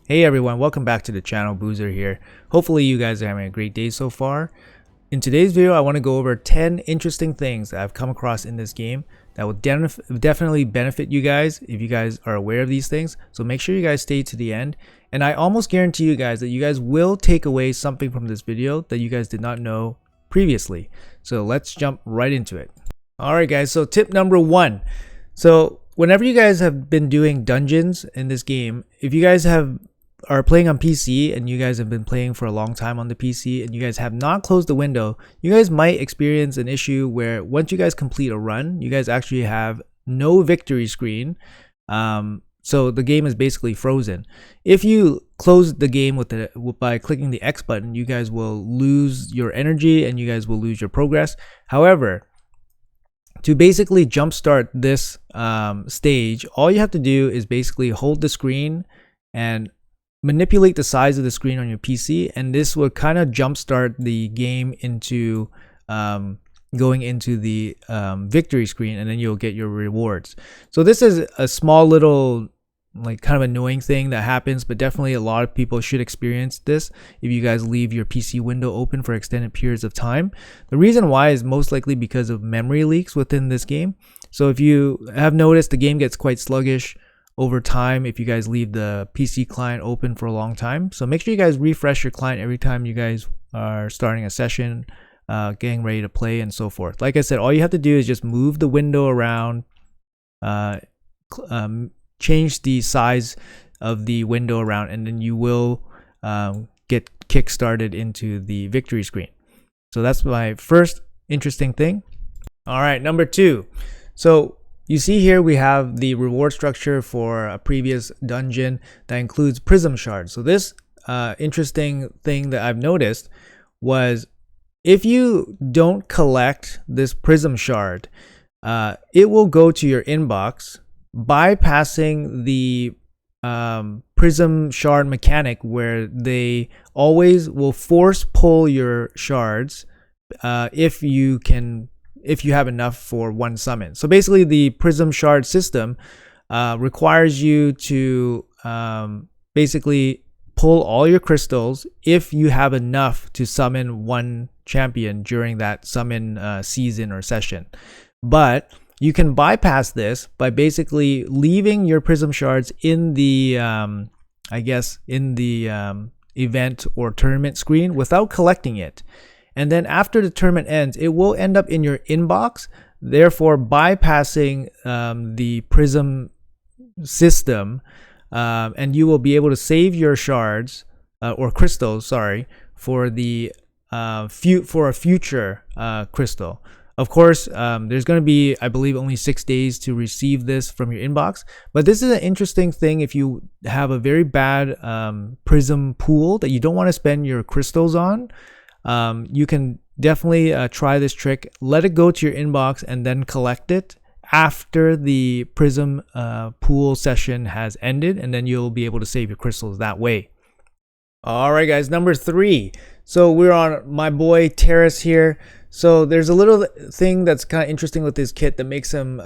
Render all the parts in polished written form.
Hey everyone, welcome back to the channel. Boozer here. Hopefully you guys are having a great day so far. In today's video, I want to go over 10 interesting things that I've come across in this game that will definitely benefit you guys if you guys are aware of these things. So make sure you guys stay to the end. And I almost guarantee you guys that you guys will take away something from this video that you guys did not know previously. So let's jump right into it. Alright guys, so tip number 1. So whenever you guys have been doing dungeons in this game, if you guys are playing on PC and you guys have been playing for a long time on the PC and you guys have not closed the window, you guys might experience an issue where once you guys complete a run, you guys actually have no victory screen. So the game is basically frozen. If you close the game by clicking the X button, you guys will lose your energy and you guys will lose your progress. However, to basically jumpstart this stage, all you have to do is basically hold the screen and manipulate the size of the screen on your PC, and this will kind of jumpstart the game into going into the victory screen, and then you'll get your rewards. So this is a small little kind of annoying thing that happens, but definitely a lot of people should experience this if you guys leave your PC window open for extended periods of time. The reason why is most likely because of memory leaks within this game. So if you have noticed, the game gets quite sluggish over time if you guys leave the PC client open for a long time. So make sure you guys refresh your client every time you guys are starting a session, getting ready to play, and so forth. Like I said, all you have to do is just move the window around, change the size of the window around, and then you will get kick-started into the victory screen. So that's my first interesting thing. All right, number 2. So you see here we have the reward structure for a previous dungeon that includes Prism shards. So this interesting thing that I've noticed was if you don't collect this Prism shard, it will go to your inbox, bypassing the Prism shard mechanic where they always will force pull your shards if you have enough for one summon. So basically the Prism shard system requires you to basically pull all your crystals if you have enough to summon one champion during that summon season or session. But you can bypass this by basically leaving your Prism shards in the event or tournament screen without collecting it. And then after the tournament ends, it will end up in your inbox, therefore bypassing the Prism system, and you will be able to save your shards or crystals, sorry, for a future crystal. Of course, there's going to be, I believe, only 6 days to receive this from your inbox. But this is an interesting thing if you have a very bad Prism pool that you don't want to spend your crystals on. You can definitely try this trick. Let it go to your inbox and then collect it after the Prism pool session has ended, and then you'll be able to save your crystals that way. Alright guys, number 3. So we're on my boy Terace here. So there's a little thing that's kind of interesting with this kit that makes him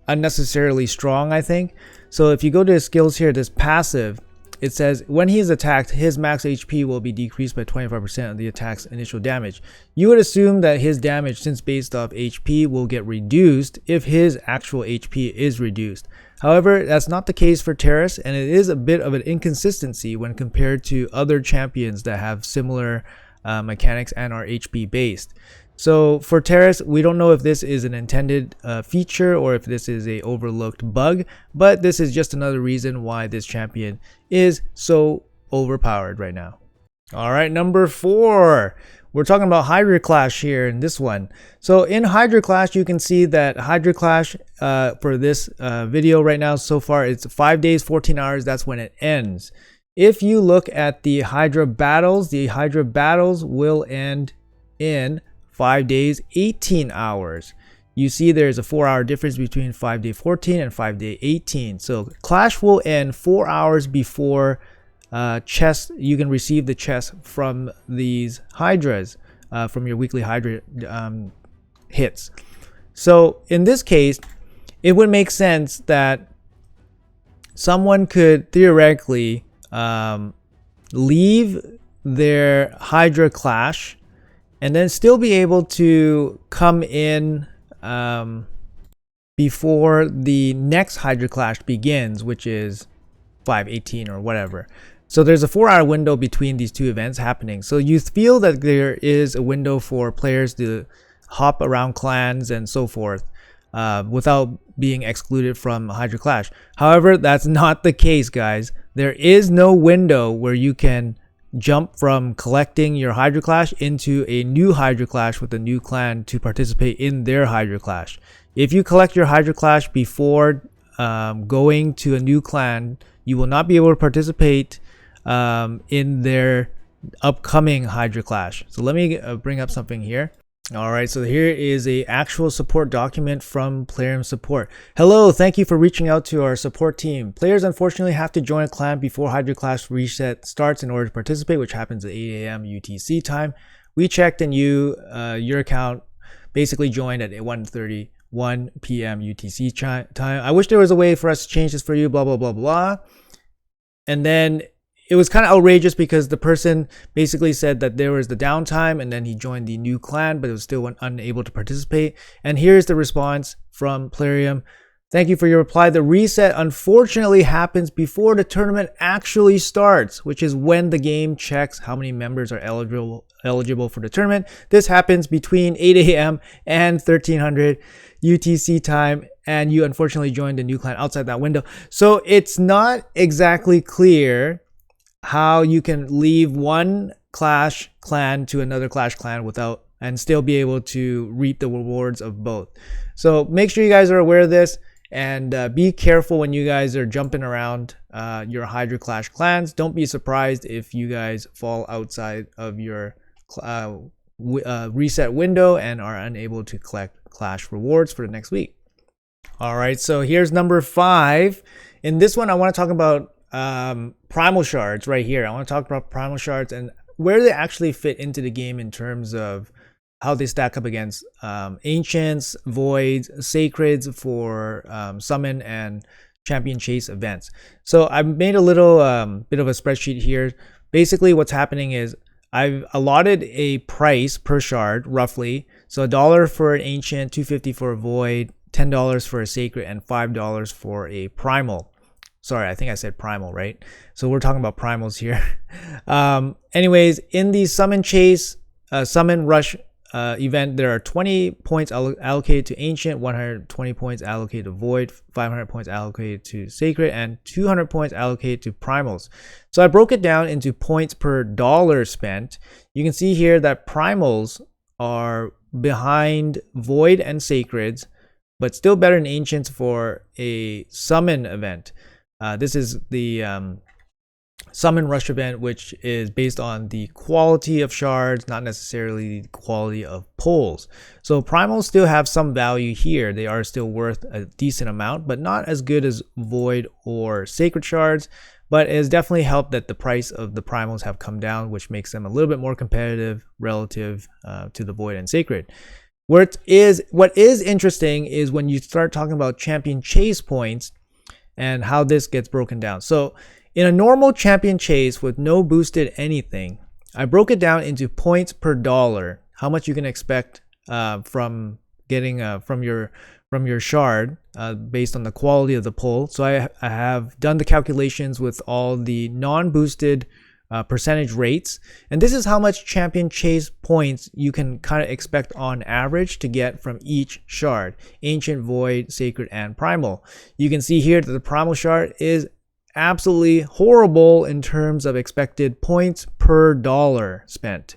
unnecessarily strong, I think. So if you go to his skills here, this passive, it says when he is attacked, his max HP will be decreased by 25% of the attack's initial damage. You would assume that his damage, since based off HP, will get reduced if his actual HP is reduced. However, that's not the case for Terace, and it is a bit of an inconsistency when compared to other champions that have similar mechanics and are HP based. So for Terace, we don't know if this is an intended feature or if this is a overlooked bug, but this is just another reason why this champion is so overpowered right now. All right, number 4. We're talking about Hydra Clash here in this one. So in Hydra Clash, you can see that Hydra Clash for this video right now, so far, it's 5 days, 14 hours. That's when it ends. If you look at the Hydra battles will end in 5 days, 18 hours. You see there's a 4-hour difference between 5 day 14 and 5 day 18. So Clash will end 4 hours before chest. You can receive the chest from these Hydras, from your weekly Hydra hits. So in this case, it would make sense that someone could theoretically leave their Hydra clash and then still be able to come in before the next Hydra clash begins, which is 5/18 or whatever. So there's a 4-hour window between these two events happening. So you feel that there is a window for players to hop around clans and so forth without being excluded from Hydra Clash. However, that's not the case, guys. There is no window where you can jump from collecting your Hydra Clash into a new Hydra Clash with a new clan to participate in their Hydra Clash. If you collect your Hydra Clash before going to a new clan, you will not be able to participate in their upcoming Hydra Clash. So let me bring up something here. All right, so here is a actual support document from Plarium support. Hello, thank you for reaching out to our support team. Players unfortunately have to join a clan before Hydra Clash reset starts in order to participate, which happens at 8 a.m. UTC time. We checked and your account basically joined at 1:31 p.m. UTC time. I wish there was a way for us to change this for you, blah, blah, blah, blah. And then it was kind of outrageous because the person basically said that there was the downtime and then he joined the new clan, but it was still unable to participate. And here's the response from Plarium. Thank you for your reply. The reset unfortunately happens before the tournament actually starts, which is when the game checks how many members are eligible for the tournament. This happens between 8 a.m. and 1300 UTC time, and you unfortunately joined a new clan outside that window. So it's not exactly clear how you can leave one Clash clan to another Clash clan without and still be able to reap the rewards of both. So make sure you guys are aware of this and be careful when you guys are jumping around your Hydra Clash clans. Don't be surprised if you guys fall outside of your reset window and are unable to collect Clash rewards for the next week. All right, so here's number 5. In this one, I want to talk about Primal shards right here. I want to talk about Primal shards and where they actually fit into the game in terms of how they stack up against ancients, voids, sacreds for summon and champion chase events. So I've made a little bit of a spreadsheet here. Basically what's happening is I've allotted a price per shard roughly. So $1 for an ancient, $2.50 for a void, $10 for a sacred, and $5 for a primal. Sorry, I think I said primal, right? So we're talking about primals here. Anyways, in the summon chase, summon rush event, there are 20 points allocated to ancient, 120 points allocated to void, 500 points allocated to sacred, and 200 points allocated to primals. So I broke it down into points per dollar spent. You can see here that primals are behind void and sacreds, but still better than ancients for a summon event. This is the summon rush event, which is based on the quality of shards, not necessarily the quality of pulls. So primals still have some value here. They are still worth a decent amount, but not as good as void or sacred shards. But it has definitely helped that the price of the primals have come down, which makes them a little bit more competitive relative to the void and sacred. What is interesting is when you start talking about champion chase points and how this gets broken down. So in a normal champion chase with no boosted anything, I broke it down into points per dollar, how much you can expect from getting from your shard based on the quality of the pull. So I have done the calculations with all the non-boosted percentage rates, and this is how much champion chase points you can kind of expect on average to get from each shard: ancient, void, sacred, and primal. You can see here that the primal shard is absolutely horrible in terms of expected points per dollar spent.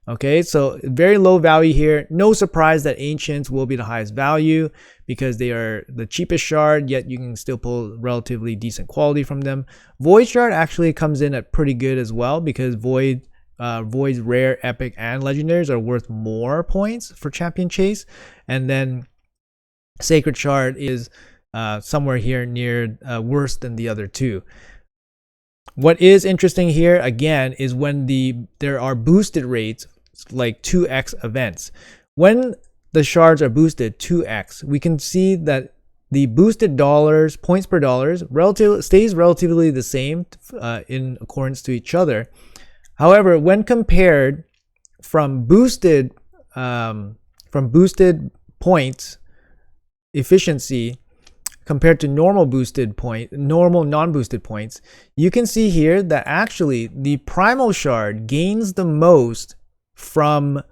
Okay, so very low value here. No surprise that ancients will be the highest value because they are the cheapest shard, yet you can still pull relatively decent quality from them. Void shard actually comes in at pretty good as well because void's rare, epic, and legendaries are worth more points for champion chase. And then sacred shard is somewhere here near worse than the other two. What is interesting here again is when there are boosted rates like 2x events. When the shards are boosted 2x, we can see that the boosted dollars, points per dollars, stays relatively the same in accordance to each other. However, when compared from boosted points efficiency compared to normal non-boosted points, you can see here that actually the Primal Shard gains the most from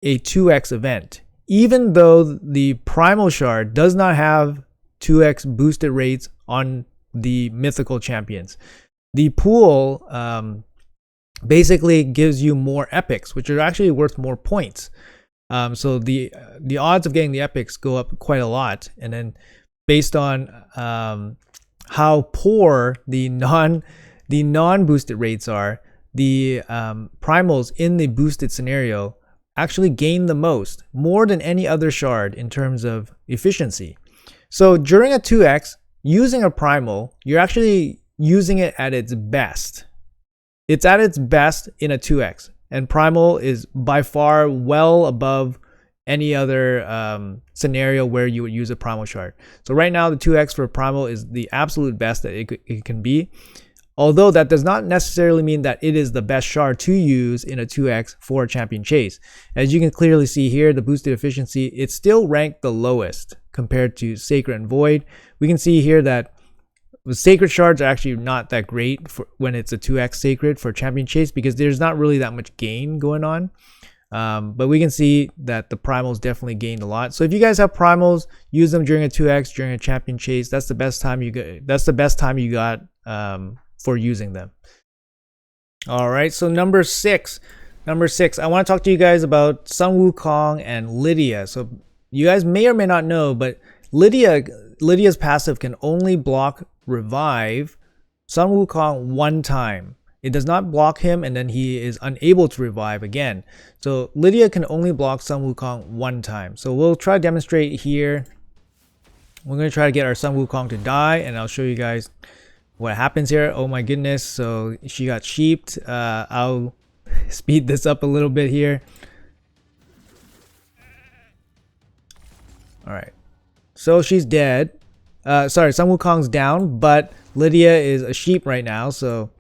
a 2x event, even though the Primal Shard does not have 2x boosted rates on the mythical champions. The pool basically gives you more epics, which are actually worth more points. So the odds of getting the epics go up quite a lot, and then based on how poor the non-boosted rates are, the primals in the boosted scenario actually gain the most, more than any other shard in terms of efficiency. So during a 2x, using a primal, you're actually using it at its best. It's at its best in a 2x, and primal is by far well above any other scenario where you would use a primal shard. So right now the 2x for primal is the absolute best that it can be, although that does not necessarily mean that it is the best shard to use in a 2x for a champion chase. As you can clearly see here, the boosted efficiency, it's still ranked the lowest compared to Sacred and Void. We can see here that the Sacred shards are actually not that great for when it's a 2x Sacred for champion chase, because there's not really that much gain going on. But we can see that the primals definitely gained a lot. So if you guys have primals, use them during a 2x, during a champion chase. That's the best time you got. That's the best time you got for using them. All right. So number six, I want to talk to you guys about Sun Wukong and Lydia. So you guys may or may not know, but Lydia's passive can only block revive Sun Wukong one time. It does not block him, and then he is unable to revive again. So Lydia can only block Sun Wukong one time. So we'll try to demonstrate here. We're going to try to get our Sun Wukong to die, and I'll show you guys what happens here. Oh my goodness. So she got sheeped. I'll speed this up a little bit here. All right. So she's dead. Sorry, Sun Wukong's down, but Lydia is a sheep right now, so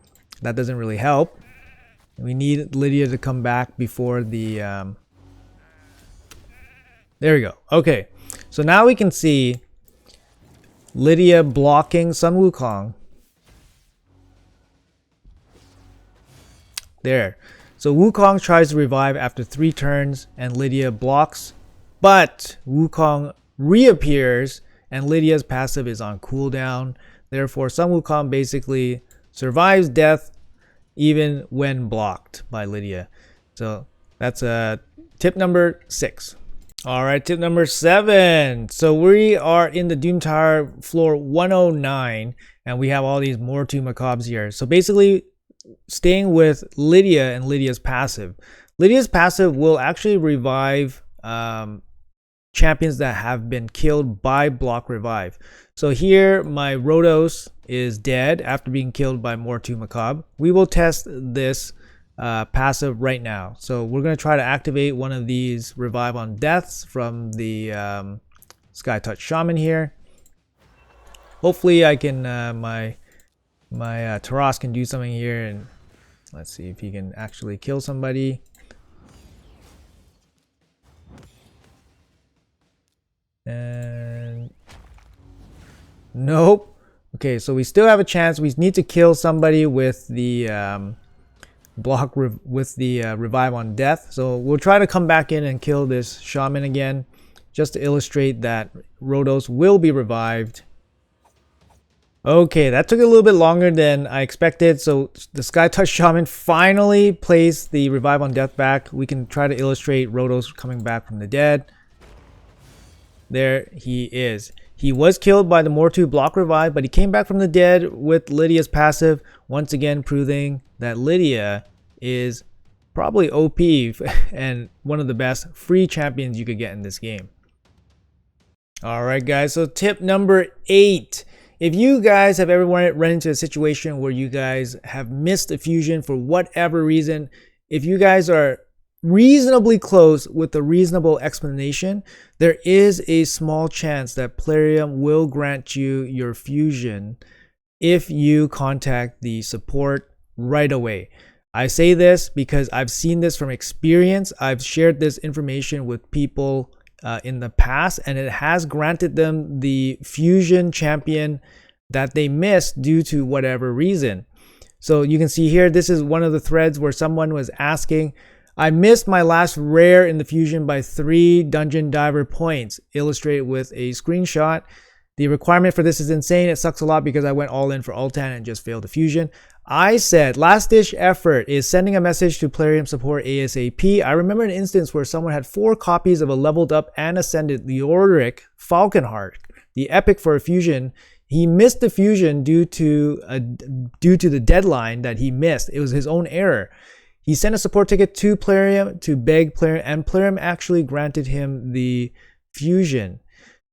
that doesn't really help. We need Lydia to come back before the... There we go. Okay. So now we can see Lydia blocking Sun Wukong. There. So Wukong tries to revive after 3 turns, and Lydia blocks. But Wukong reappears, and Lydia's passive is on cooldown. Therefore, Sun Wukong basically survives death even when blocked by Lydia. So that's tip number 6. All right, tip number 7. So we are in the Doom Tower floor 109, and we have all these Mortu Macabres here. So basically, staying with Lydia and Lydia's passive. Lydia's passive will actually revive champions that have been killed by block revive. So here my Rhodos is dead after being killed by Mortu Macabre. We will test this passive right now. So we're going to try to activate one of these revive on deaths from the Sky Touch Shaman here. Hopefully I can my Terace can do something here, and let's see if he can actually kill somebody. And nope. Okay, so we still have a chance. We need to kill somebody with the revive on death. So we'll try to come back in and kill this shaman again, just to illustrate that Rhodos will be revived. Okay, that took a little bit longer than I expected. So the Sky Touch Shaman finally placed the revive on death back. We can try to illustrate Rhodos coming back from the dead. There he is. He was killed by the Mortu block revive, but he came back from the dead with Lydia's passive, once again proving that Lydia is probably OP and one of the best free champions you could get in this game. Alright guys, so tip number 8. If you guys have ever run into a situation where you guys have missed a fusion for whatever reason, if you guys are reasonably close with a reasonable explanation, there is a small chance that Plarium will grant you your fusion if you contact the support right away. I say this because I've seen this from experience. I've shared this information with people in the past, and it has granted them the fusion champion that they missed due to whatever reason. So you can see here, this is one of the threads where someone was asking, I missed my last rare in the fusion by 3 dungeon diver points, illustrated with a screenshot. The requirement for this is insane. It sucks a lot because I went all in for Altan and just failed the fusion. I said last ditch effort is sending a message to Plarium support ASAP. I remember an instance where someone had 4 copies of a leveled up and ascended Leoric Falconheart, the epic for a fusion. He missed the fusion due to the deadline that he missed. It was his own error. He sent a support ticket to Plarium to beg Plarium, and Plarium actually granted him the fusion.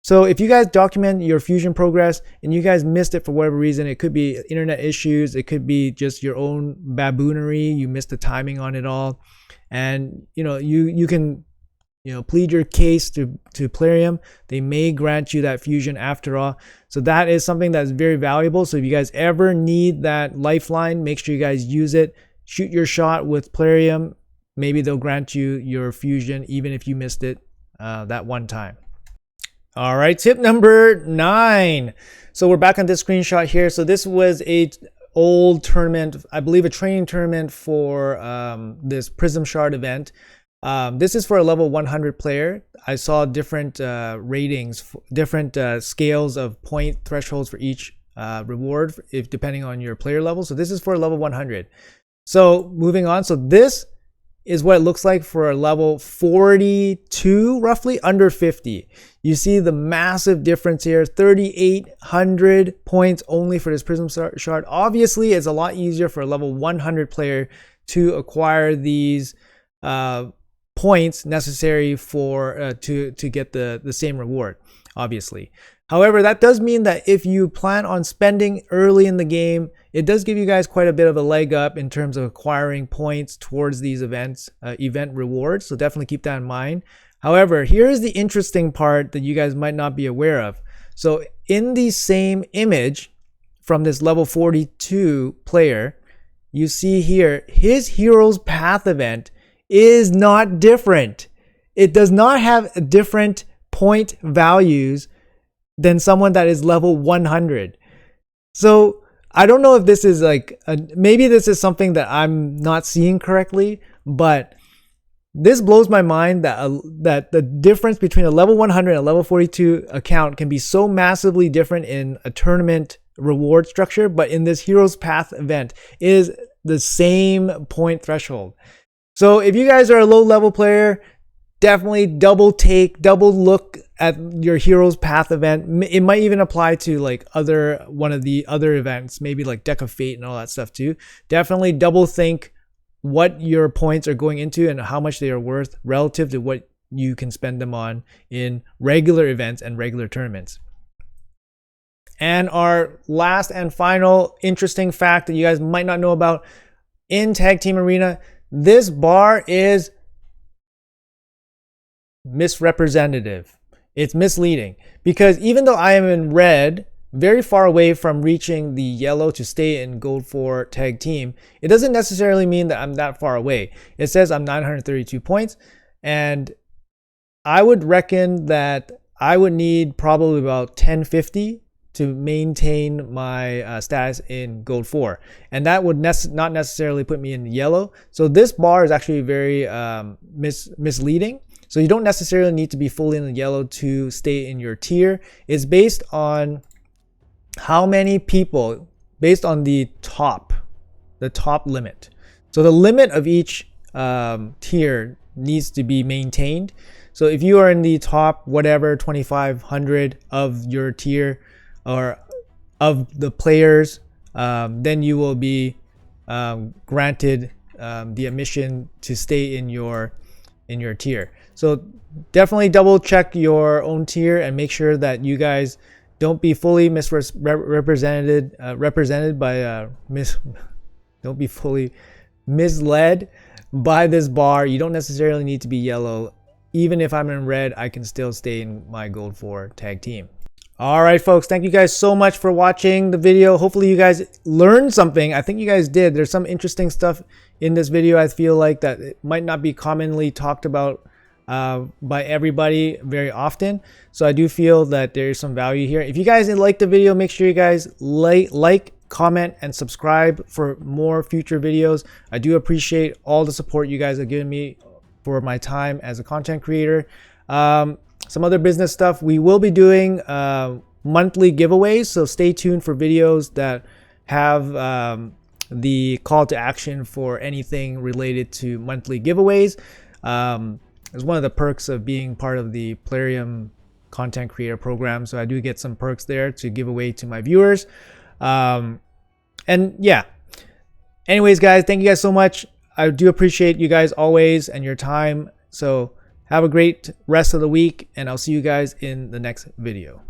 So if you guys document your fusion progress and you guys missed it for whatever reason, it could be internet issues, it could be just your own baboonery, you missed the timing on it all, and you can plead your case to Plarium. They may grant you that fusion after all. So that is something that's very valuable. So if you guys ever need that lifeline, make sure you guys use it. Shoot your shot with Plarium. Maybe they'll grant you your fusion even if you missed it that one time. All right, tip number 9. So we're back on this screenshot here. So this was a old tournament, I believe a training tournament for this Prism Shard event. This is for a level 100 player. I saw different ratings, different scales of point thresholds for each reward, if depending on your player level. So this is for a level 100. So moving on, so this is what it looks like for a level 42, roughly under 50. You see the massive difference here, 3,800 points only for this Prism Shard. Obviously, it's a lot easier for a level 100 player to acquire these points necessary for to get the same reward, obviously. However, that does mean that if you plan on spending early in the game, it does give you guys quite a bit of a leg up in terms of acquiring points towards these event rewards. So definitely keep that in mind. However, here's the interesting part that you guys might not be aware of. So in the same image from this level 42 player, you see here, his Hero's Path event is not different. It does not have different point values than someone that is level 100. So I don't know if this is like, maybe this is something that I'm not seeing correctly, but this blows my mind that the difference between a level 100 and a level 42 account can be so massively different in a tournament reward structure, but in this Hero's Path event is the same point threshold. So if you guys are a low level player, definitely double look at your Hero's Path event. It might even apply to like one of the other events, maybe like Deck of Fate and all that stuff too. Definitely double think what your points are going into and how much they are worth relative to what you can spend them on in regular events and regular tournaments. And our last and final interesting fact that you guys might not know about in Tag Team Arena, this bar is misrepresentative. It's misleading because even though I am in red, very far away from reaching the yellow to stay in gold 4 tag team, it doesn't necessarily mean that I'm that far away. It says I'm 932 points, and I would reckon that I would need probably about 1050 to maintain my status in gold 4, and that would not necessarily put me in yellow. So this bar is actually very misleading. So you don't necessarily need to be fully in the yellow to stay in your tier. It's based on how many people, based on the top limit. So the limit of each tier needs to be maintained. So if you are in the top whatever 2500 of your tier or of the players, then you will be granted the admission to stay in your tier. So definitely double check your own tier and make sure that you guys don't be fully represented by don't be fully misled by this bar. You don't necessarily need to be yellow. Even if I'm in red, I can still stay in my gold 4 tag team. All right, folks, thank you guys so much for watching the video. Hopefully you guys learned something. I think you guys did. There's some interesting stuff in this video. I feel like that it might not be commonly talked about by everybody very often. So I do feel that there's some value here. If you guys like the video, make sure you guys like, comment, and subscribe for more future videos. I do appreciate all the support you guys have given me for my time as a content creator. Some other business stuff, we will be doing monthly giveaways, so stay tuned for videos that have the call to action for anything related to monthly giveaways. It's one of the perks of being part of the Plarium content creator program, so I do get some perks there to give away to my viewers. And yeah, anyways guys, thank you guys so much. I do appreciate you guys always and your time. So have a great rest of the week, and I'll see you guys in the next video.